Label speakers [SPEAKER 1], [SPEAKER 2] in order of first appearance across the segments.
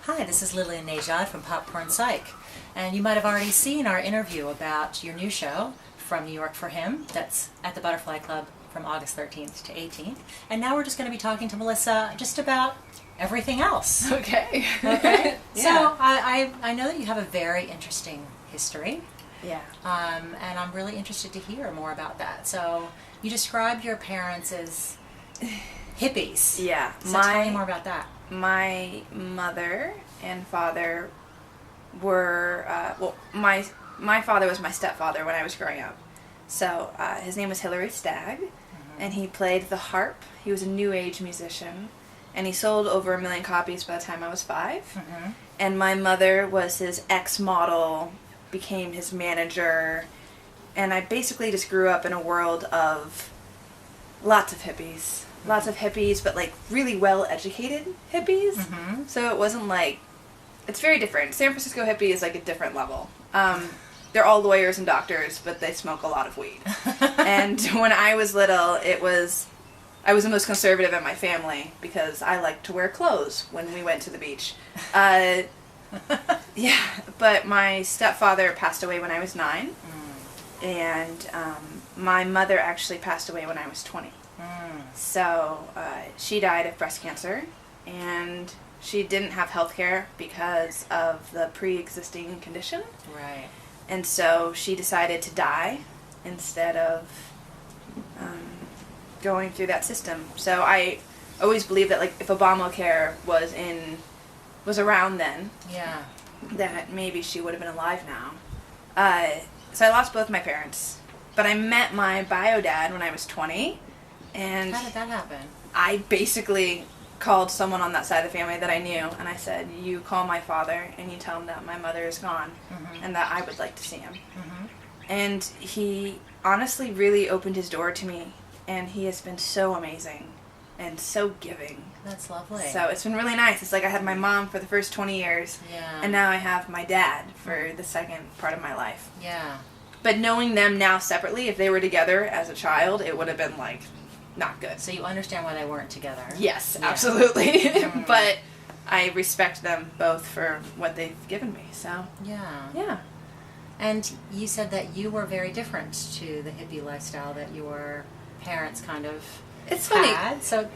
[SPEAKER 1] Hi, this is Lillian Nejad from Popcorn Psych, and you might have already seen our interview about your new show, From New York for Him, that's at the Butterfly Club from August 13th to 18th. And now we're just going to be talking to Melissa just about everything else.
[SPEAKER 2] Okay.
[SPEAKER 1] Okay?
[SPEAKER 2] Yeah.
[SPEAKER 1] So I know that you have a very interesting history.
[SPEAKER 2] Yeah.
[SPEAKER 1] And I'm really interested to hear more about that. So you described your parents as hippies.
[SPEAKER 2] Yeah.
[SPEAKER 1] So tell me more about that.
[SPEAKER 2] My mother and father were, my father was my stepfather when I was growing up. So his name was Hilary Stagg, and he played the harp. He was a new age musician, and he sold over 1 million copies by the time I was 5. And my mother was his ex-model, became his manager, and I basically just grew up in a world of lots of hippies. Lots of hippies, but like really well-educated hippies. So it wasn't like, it's very different. San Francisco hippie is like a different level. They're all lawyers and doctors, but they smoke a lot of weed. And when I was little, I was the most conservative in my family because I liked to wear clothes when we went to the beach. Yeah, but my stepfather passed away when I was 9, and my mother actually passed away when I was 20. So she died of breast cancer, and she didn't have health care because of the pre-existing condition.
[SPEAKER 1] Right.
[SPEAKER 2] And so she decided to die instead of going through that system. So I always believed that, like, if Obamacare was around then,
[SPEAKER 1] Yeah.
[SPEAKER 2] that maybe she would have been alive now. So I lost both my parents, but I met my bio dad when I was 20, and
[SPEAKER 1] How did that happen?
[SPEAKER 2] I basically called someone on that side of the family that I knew, and I said, you call my father and you tell him that my mother is gone and that I would like to see him. And he honestly really opened his door to me, and he has been so amazing and so giving.
[SPEAKER 1] That's lovely.
[SPEAKER 2] So it's been really nice. It's like I had my mom for the first 20 years,
[SPEAKER 1] Yeah.
[SPEAKER 2] and now I have my dad for the second part of my life.
[SPEAKER 1] Yeah.
[SPEAKER 2] But knowing them now separately, if they were together as a child, it would have been, like, not good.
[SPEAKER 1] So you understand why they weren't together?
[SPEAKER 2] Yes,
[SPEAKER 1] Yeah.
[SPEAKER 2] absolutely. But I respect them both for what they've given me, so.
[SPEAKER 1] Yeah.
[SPEAKER 2] Yeah.
[SPEAKER 1] And you said that you were very different to the hippie lifestyle that your parents kind of
[SPEAKER 2] It's funny.
[SPEAKER 1] had. So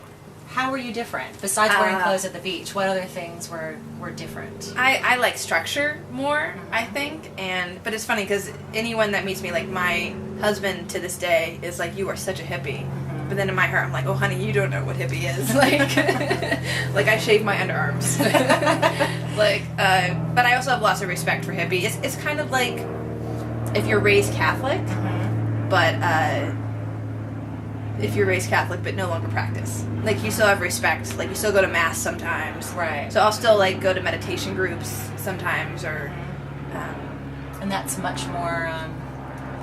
[SPEAKER 1] how were you different? Besides wearing clothes at the beach, what other things were different?
[SPEAKER 2] I like structure more, I think, but it's funny because anyone that meets me, like my husband to this day is like, you are such a hippie. But then in my heart, I'm like, oh, honey, you don't know what hippie is. Like I shave my underarms. But I also have lots of respect for hippie. It's kind of like if you're raised Catholic, but if you're raised Catholic but no longer practice. Like, you still have respect. Like, you still go to Mass sometimes.
[SPEAKER 1] Right.
[SPEAKER 2] So I'll still, like, go to meditation groups sometimes, or...
[SPEAKER 1] And that's much more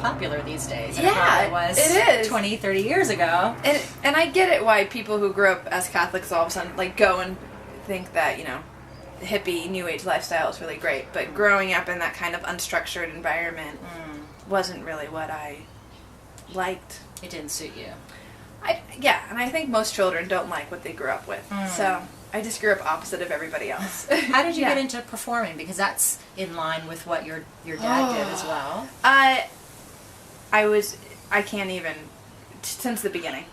[SPEAKER 1] popular these days than
[SPEAKER 2] Yeah,
[SPEAKER 1] it was
[SPEAKER 2] it is.
[SPEAKER 1] 20, 30 years ago.
[SPEAKER 2] And I get it why people who grew up as Catholics all of a sudden, like, go and think that, you know, the hippie, New Age lifestyle is really great. But growing up in that kind of unstructured environment wasn't really what I liked.
[SPEAKER 1] It didn't suit you.
[SPEAKER 2] And I think most children don't like what they grew up with. So I just grew up opposite of everybody else.
[SPEAKER 1] How did you
[SPEAKER 2] Yeah.
[SPEAKER 1] get into performing? Because that's in line with what your dad did as well.
[SPEAKER 2] I can't even, since the beginning.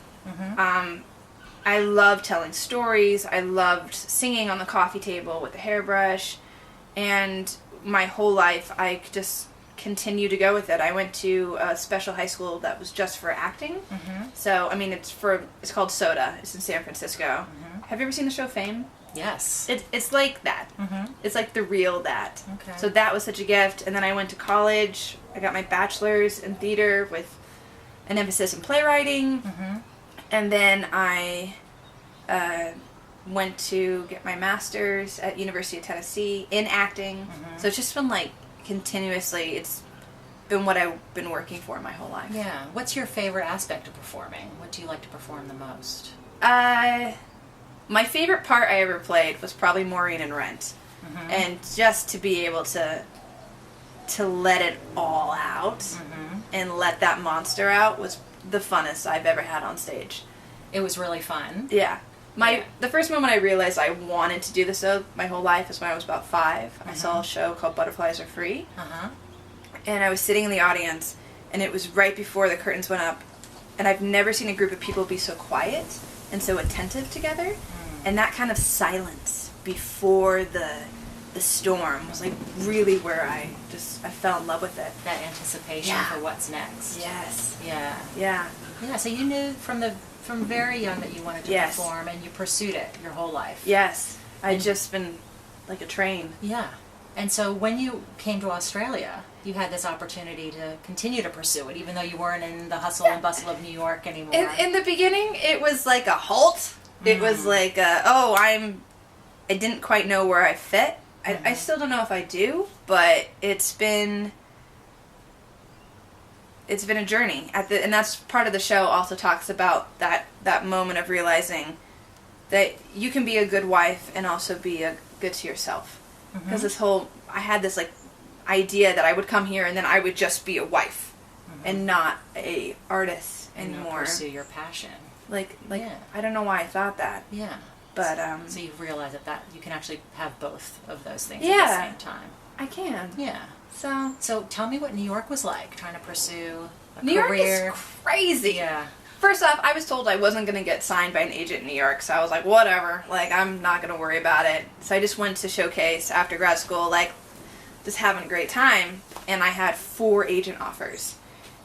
[SPEAKER 2] I loved telling stories. I loved singing on the coffee table with the hairbrush. And my whole life, I just continue to go with it. I went to a special high school that was just for acting. So, I mean, it's called SODA. It's in San Francisco. Have you ever seen the show Fame?
[SPEAKER 1] Yes.
[SPEAKER 2] It's like that. It's like the real that.
[SPEAKER 1] Okay.
[SPEAKER 2] So that was such a gift. And then I went to college. I got my bachelor's in theater with an emphasis in playwriting. And then I went to get my master's at University of Tennessee in acting. So it's just been like continuously, it's been what I've been working for my whole life.
[SPEAKER 1] Yeah. What's your favorite aspect of performing? What do you like to perform the most?
[SPEAKER 2] My favorite part I ever played was probably Maureen in Rent. And just to be able to let it all out and let that monster out was the funnest I've ever had on stage.
[SPEAKER 1] It was really fun.
[SPEAKER 2] Yeah. The first moment I realized I wanted to do this my whole life is when I was about 5. I saw a show called Butterflies Are Free. And I was sitting in the audience, and it was right before the curtains went up. And I've never seen a group of people be so quiet and so attentive together. And that kind of silence before the storm was like really where I fell in love with it.
[SPEAKER 1] That anticipation for what's next.
[SPEAKER 2] Yes.
[SPEAKER 1] Yeah.
[SPEAKER 2] Yeah.
[SPEAKER 1] Yeah, so you knew from very young that you wanted to perform, and you pursued it your whole life.
[SPEAKER 2] Yes. I'd just been like a train.
[SPEAKER 1] Yeah. And so when you came to Australia, you had this opportunity to continue to pursue it, even though you weren't in the hustle and bustle of New York anymore.
[SPEAKER 2] In the beginning, it was like a halt. It was like, I didn't quite know where I fit. I still don't know if I do, but it's been a journey. And that's part of the show also talks about that moment of realizing that you can be a good wife and also be good to yourself. Because I had this like idea that I would come here and then I would just be a wife and not a artist anymore.
[SPEAKER 1] Pursue your passion.
[SPEAKER 2] Like I don't know why I thought that.
[SPEAKER 1] Yeah.
[SPEAKER 2] But
[SPEAKER 1] so you realize that you can actually have both of those things
[SPEAKER 2] at
[SPEAKER 1] the same time.
[SPEAKER 2] I can.
[SPEAKER 1] Yeah. So tell me what New York was like, trying to pursue a career.
[SPEAKER 2] New York is crazy.
[SPEAKER 1] Yeah.
[SPEAKER 2] First off, I was told I wasn't going to get signed by an agent in New York, so I was like, whatever. Like, I'm not going to worry about it. So I just went to Showcase after grad school, like, just having a great time. And I had 4 agent offers.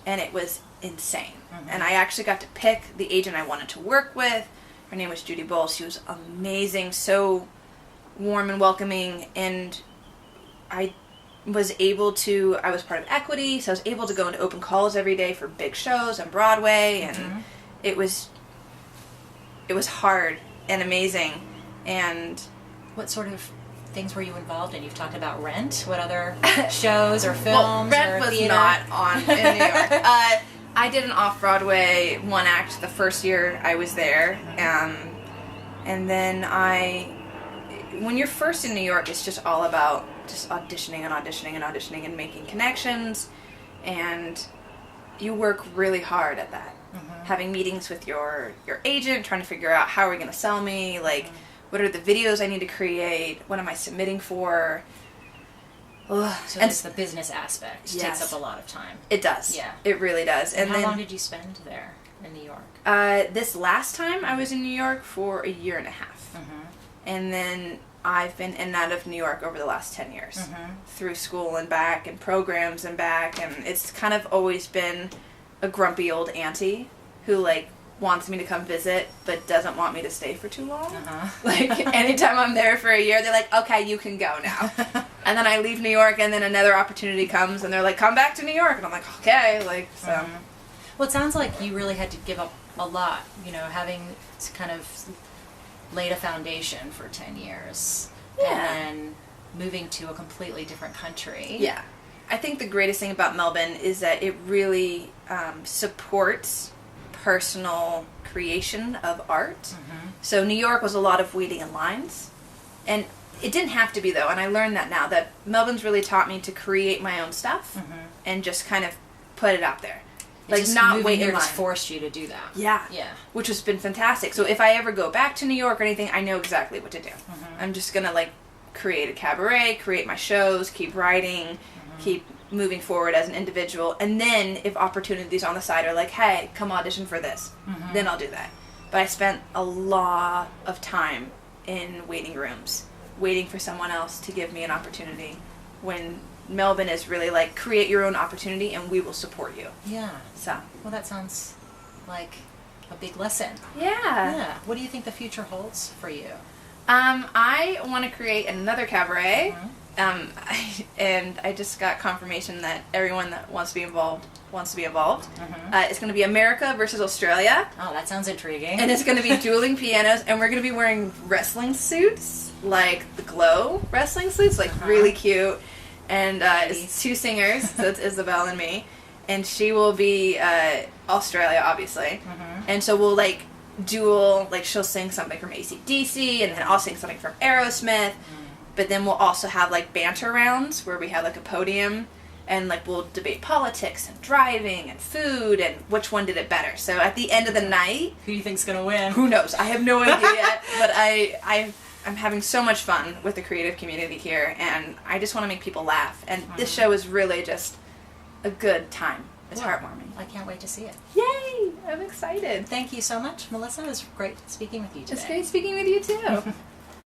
[SPEAKER 2] And it was insane. And I actually got to pick the agent I wanted to work with. Her name was Judy Bowles. She was amazing, so warm and welcoming. And I was part of Equity, so I was able to go into open calls every day for big shows on Broadway, and it was hard and amazing. And
[SPEAKER 1] what sort of things were you involved in? You've talked about Rent. What other shows or films?
[SPEAKER 2] Rent was
[SPEAKER 1] theater?
[SPEAKER 2] not on in New York. I did an off-Broadway one act the first year I was there, and then when you're first in New York, it's just all about just auditioning and auditioning and auditioning and making connections, and you work really hard at that. Having meetings with your agent, trying to figure out how are we going to sell me, like what are the videos I need to create, what am I submitting for.
[SPEAKER 1] So it's the business aspect. Takes up a lot of time.
[SPEAKER 2] It does.
[SPEAKER 1] Yeah.
[SPEAKER 2] it really does.
[SPEAKER 1] And how long did you spend there in New York?
[SPEAKER 2] This last time I was in New York for a year and a half. And then I've been in and out of New York over the last 10 years. Through school and back and programs and back. And it's kind of always been a grumpy old auntie who, like, wants me to come visit but doesn't want me to stay for too long. Like, anytime I'm there for a year, they're like, okay, you can go now. And then I leave New York and then another opportunity comes and they're like, come back to New York. And I'm like, okay. Like, so.
[SPEAKER 1] Well, it sounds like you really had to give up a lot, having kind of laid a foundation for 10 years.
[SPEAKER 2] Yeah.
[SPEAKER 1] And then moving to a completely different country.
[SPEAKER 2] Yeah. I think the greatest thing about Melbourne is that it really supports personal creation of art. So New York was a lot of waiting in lines. And it didn't have to be, though, and I learned that now, that Melbourne's really taught me to create my own stuff and just kind of put it out there. Like,
[SPEAKER 1] just
[SPEAKER 2] not wait in
[SPEAKER 1] here
[SPEAKER 2] line.
[SPEAKER 1] just forced you to do that.
[SPEAKER 2] Yeah.
[SPEAKER 1] Yeah.
[SPEAKER 2] Which has been fantastic. So if I ever go back to New York or anything, I know exactly what to do. I'm just going to, like, create a cabaret, create my shows, keep writing, keep moving forward as an individual. And then if opportunities on the side are like, hey, come audition for this, then I'll do that. But I spent a lot of time in waiting rooms, waiting for someone else to give me an opportunity, when Melbourne is really like, create your own opportunity and we will support you.
[SPEAKER 1] Yeah.
[SPEAKER 2] So.
[SPEAKER 1] Well, that sounds like a big lesson.
[SPEAKER 2] Yeah.
[SPEAKER 1] Yeah. What do you think the future holds for you?
[SPEAKER 2] I want to create another cabaret. And I just got confirmation that everyone that wants to be involved wants to be involved. It's going to be America versus Australia.
[SPEAKER 1] Oh, that sounds intriguing.
[SPEAKER 2] And it's going to be dueling pianos, and we're going to be wearing wrestling suits, like the Glow wrestling suits, like really cute. And it's 2 singers, so it's Isabel and me. And she will be Australia, obviously. And so we'll, like, duel, like, she'll sing something from AC/DC, and then I'll sing something from Aerosmith. But then we'll also have, like, banter rounds where we have, like, a podium and like we'll debate politics and driving and food and which one did it better. So at the end of the night,
[SPEAKER 1] Who do you think's going to win?
[SPEAKER 2] who knows? I have no idea yet, but I'm having so much fun with the creative community here, and I just want to make people laugh. And this show is really just a good time. It's heartwarming.
[SPEAKER 1] I can't wait to see it.
[SPEAKER 2] Yay! I'm excited.
[SPEAKER 1] Thank you so much, Melissa. It was great speaking with you today.
[SPEAKER 2] It's great speaking with you too.